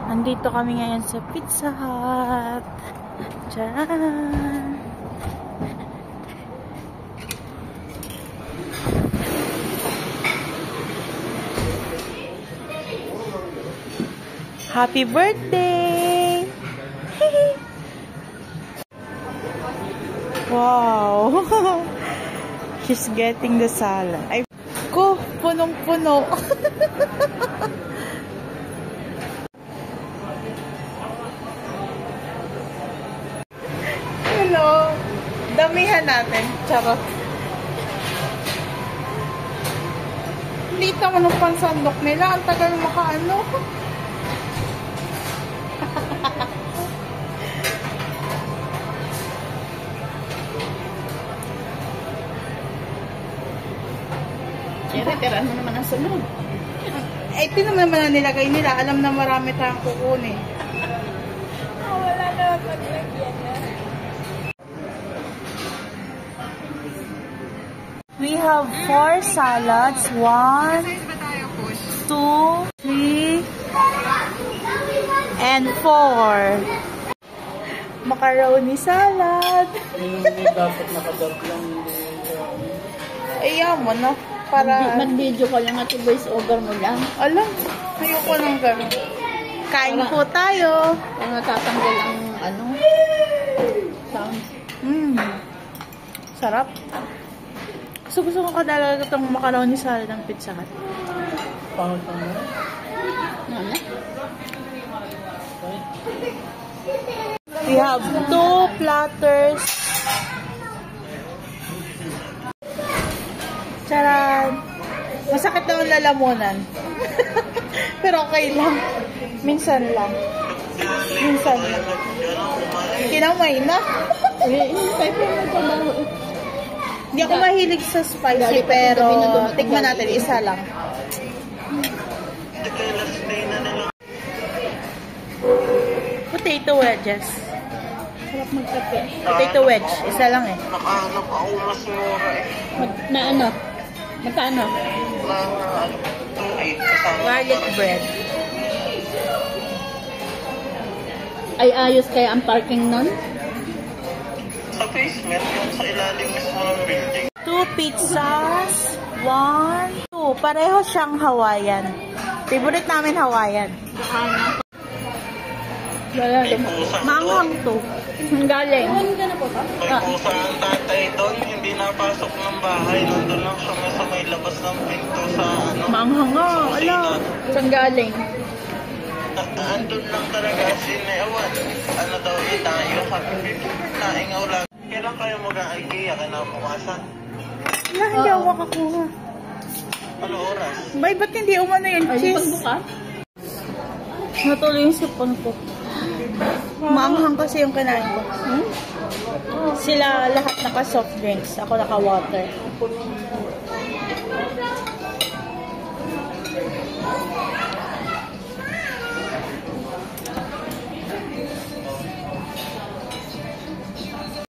Andito kami ngayon sa Pizza Hut. Diyan. Happy birthday! Wow! She's getting the salad. Ay, ko, punong-puno. Hello! Damihan natin. Charot. Hindi naman ang pansandok nila. Ang tagal makaano. Tira-tira mo naman ang sunod. Eh, ito naman na nilagay nila. Alam na marami tayong kukunin. Wala na paglagyan na. We have 4 salads. 1, 2, 3, and 4. Macaroni salad. Dapat nakadab lang. Ayaw mo, no? Para... Mag-video ko lang at voice over mo lang. Alam, ayoko nang gano'n. Kain po tayo. Kung natatanggal ang ano, sound. Sarap. Gusto ko kadalaga itong macaroni salad ng Pizza Hut. Pangit-pangit. Ano? We have 2 platters. Charan! Masakit naman lalamunan. Pero okay lang. Minsan lang. Minsan lang. Kinamay na. Hindi ako mahilig sa spicy, pero tikman natin, isa lang. Potato wedges. Sarap magkape. Potato wedge, isa lang eh. Nakahanap ako mas mura eh. Na ano? Magkano? Garlic bread. Ay ayos kaya ang parking nun? Sa basement, yung sa ilalim mismo ng building. 2 pizzas. 1, 2. Pareho siyang Hawaiian. Favorite namin Hawaiian. Wala May pusa Maanghang to. Ang galing. May pusa ang tatay doon. Hindi napasok ng bahay. Nandun lang siya sa may labas ng pinto sa ano. Maanghang nga. Ala. Ang galing. Andun lang talaga sinewan. Ano daw tayo? Sabi, naingaw lang. Kailan kayo mag-a-IKEA kinabukasan? Wala, hindi ako makakuha. Ano oras? Bay, ba't hindi umano yung Ay, cheese? pagbuka? Natuloy yung sipon ko. Maanghang kasi yung kinain ko. Sila lahat naka-soft drinks. Ako naka-water.